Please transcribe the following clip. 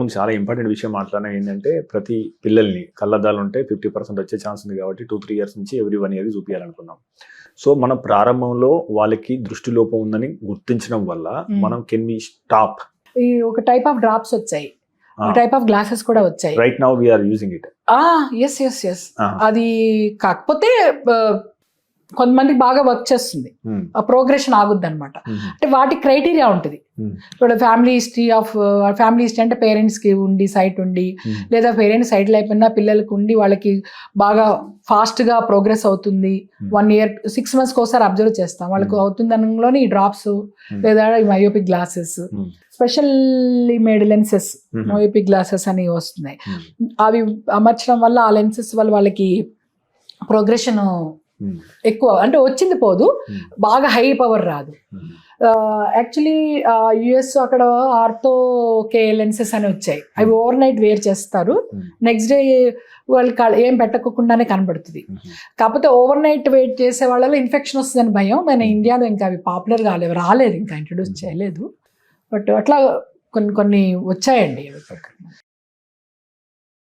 ఇంతకుముందు చాలా ఇంపార్టెంట్ విషయం మాట్లాడినా ఏంటంటే ప్రతి పిల్లల్ని కళ్ళద్దాలు ఉంటే 50% వచ్చే ఛాన్స్ ఉంది కాబట్టి 2-3 years నుంచి ఎవ్రీ 1 year చూపించాలనుకున్నాం. సో మనం ప్రారంభంలో వాళ్ళకి దృష్టి లోపం ఉందని గుర్తించడం వల్ల మనం కెన్ వి స్టాప్. ఈ ఒక టైప్ ఆఫ్ డ్రాప్స్ వచ్చాయి, ఒక టైప్ ఆఫ్ గ్లాసెస్ కూడా వచ్చాయి. Right now we are using it. Yes అది కాకపోతే కొంతమందికి బాగా వర్క్ చేస్తుంది, ఆ ప్రోగ్రెషన్ ఆగుద్ది అనమాట. అంటే వాటి క్రైటీరియా ఉంటుంది. ఇప్పుడు ఫ్యామిలీ హిస్టరీ అంటే పేరెంట్స్ కి ఉండి సైట్ ఉండి, లేదా పేరెంట్స్ సైట్ అయిపోయినా పిల్లలకి ఉండి వాళ్ళకి బాగా ఫాస్ట్ గా ప్రోగ్రెస్ అవుతుంది. 1 year 6 months ఒకసారి అబ్జర్వ్ చేస్తాం వాళ్ళకి అవుతుంది అనలోని ఈ డ్రాప్స్ లేదా myopic glasses, specially made lenses myopic glasses అని వస్తున్నాయి. అవి అమర్చడం వల్ల ఆ లెన్సెస్ వల్ల వాళ్ళకి ప్రోగ్రెషన్ ఎక్కువ అంటే వచ్చింది పోదు, బాగా హై పవర్ రాదు. యాక్చువల్లీ యుఎస్ అక్కడ ఆర్థో కే లెన్సెస్ అని వచ్చాయి, అవి ఓవర్ నైట్ వేర్ చేస్తారు, నెక్స్ట్ డే వాళ్ళకి ఏం పెట్టకుండానే కనబడుతుంది. కాకపోతే ఓవర్ నైట్ వెయిట్ చేసే వాళ్ళలో ఇన్ఫెక్షన్ వస్తుందని భయం. మన ఇండియాలో ఇంకా అవి పాపులర్ రాలేదు, ఇంకా ఇంట్రడ్యూస్ చేయలేదు. బట్ అట్లా కొన్ని వచ్చాయండి.